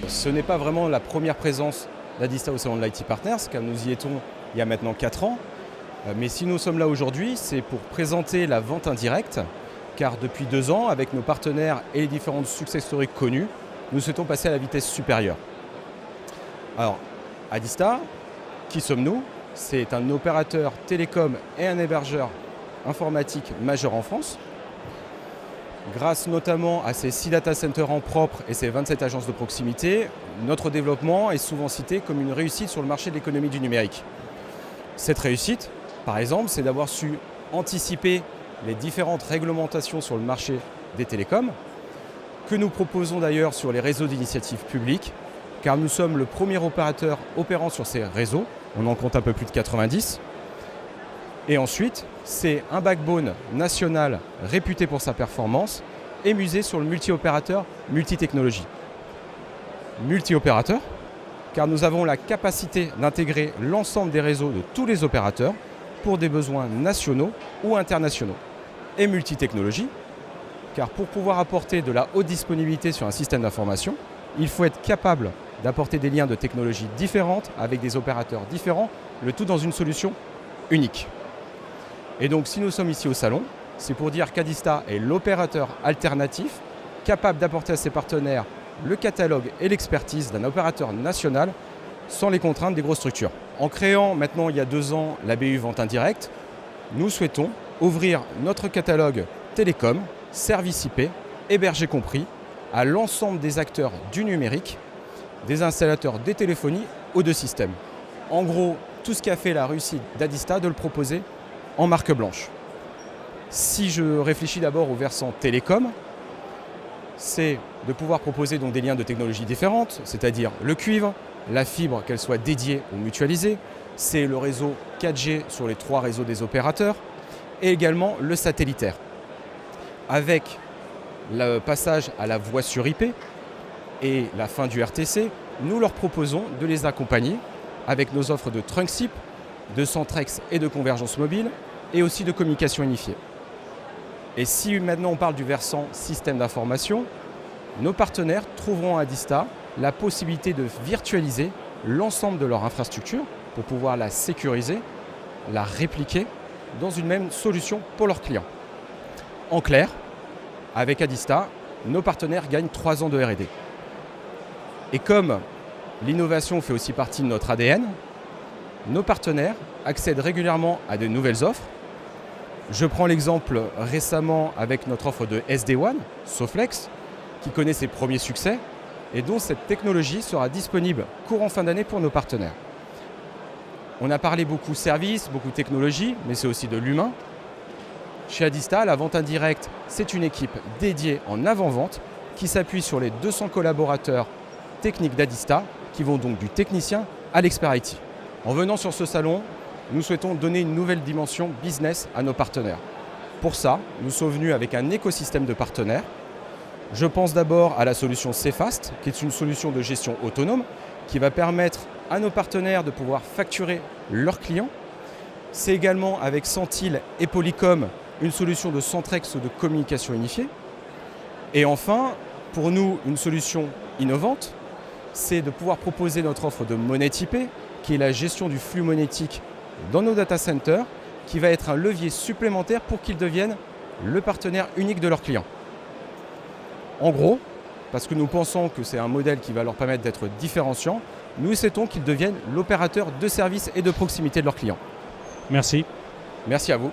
Ce n'est pas vraiment la première présence d'Adista au salon de l'IT Partners, car nous y étions il y a maintenant 4 ans. Mais si nous sommes là aujourd'hui, c'est pour présenter la vente indirecte, car depuis 2 ans, avec nos partenaires et les différentes success stories connues, nous souhaitons passer à la vitesse supérieure. Alors, Adista, qui sommes-nous? C'est un opérateur télécom et un hébergeur informatique majeur en France. Grâce notamment à ces 6 data centers en propre et ces 27 agences de proximité, notre développement est souvent cité comme une réussite sur le marché de l'économie du numérique. Cette réussite, par exemple, c'est d'avoir su anticiper les différentes réglementations sur le marché des télécoms, que nous proposons d'ailleurs sur les réseaux d'initiative publique, car nous sommes le premier opérateur opérant sur ces réseaux, on en compte un peu plus de 90. Et ensuite, c'est un backbone national réputé pour sa performance et misé sur le multi-opérateur, multi-technologie. Multi-opérateur, car nous avons la capacité d'intégrer l'ensemble des réseaux de tous les opérateurs pour des besoins nationaux ou internationaux. Et multi-technologie, car pour pouvoir apporter de la haute disponibilité sur un système d'information, il faut être capable d'apporter des liens de technologies différentes avec des opérateurs différents, le tout dans une solution unique. Et donc si nous sommes ici au salon, c'est pour dire qu'Adista est l'opérateur alternatif capable d'apporter à ses partenaires le catalogue et l'expertise d'un opérateur national sans les contraintes des grosses structures. En créant maintenant il y a 2 ans la BU Vente Indirecte, nous souhaitons ouvrir notre catalogue télécom, services IP, hébergés compris, à l'ensemble des acteurs du numérique, des installateurs des téléphonies ou de systèmes. En gros, tout ce qui a fait la réussite d'Adista de le proposer en marque blanche. Si je réfléchis d'abord au versant télécom, c'est de pouvoir proposer donc des liens de technologies différentes, c'est-à-dire le cuivre, la fibre, qu'elle soit dédiée ou mutualisée, c'est le réseau 4G sur les 3 réseaux des opérateurs, et également le satellitaire. Avec le passage à la voix sur IP et la fin du RTC, nous leur proposons de les accompagner avec nos offres de trunk SIP, de Centrex et de convergence mobile, et aussi de communication unifiée. Et si maintenant on parle du versant système d'information, nos partenaires trouveront à Adista la possibilité de virtualiser l'ensemble de leur infrastructure pour pouvoir la sécuriser, la répliquer dans une même solution pour leurs clients. En clair, avec Adista, nos partenaires gagnent 3 ans de R&D. Et comme l'innovation fait aussi partie de notre ADN, nos partenaires accèdent régulièrement à de nouvelles offres. Je prends l'exemple récemment avec notre offre de SD-WAN, Soflex, qui connaît ses premiers succès et dont cette technologie sera disponible courant fin d'année pour nos partenaires. On a parlé beaucoup services, beaucoup technologie, mais c'est aussi de l'humain. Chez Adista, la vente indirecte, c'est une équipe dédiée en avant-vente qui s'appuie sur les 200 collaborateurs techniques d'Adista qui vont donc du technicien à l'expert IT. En venant sur ce salon, nous souhaitons donner une nouvelle dimension business à nos partenaires. Pour ça, nous sommes venus avec un écosystème de partenaires. Je pense d'abord à la solution Cfast, qui est une solution de gestion autonome qui va permettre à nos partenaires de pouvoir facturer leurs clients. C'est également avec Centil et Polycom une solution de Centrex de communication unifiée. Et enfin, pour nous, une solution innovante, c'est de pouvoir proposer notre offre de monnaie typée, qui est la gestion du flux monétique dans nos data centers, qui va être un levier supplémentaire pour qu'ils deviennent le partenaire unique de leurs clients. En gros, parce que nous pensons que c'est un modèle qui va leur permettre d'être différenciant, nous souhaitons qu'ils deviennent l'opérateur de service et de proximité de leurs clients. Merci. Merci à vous.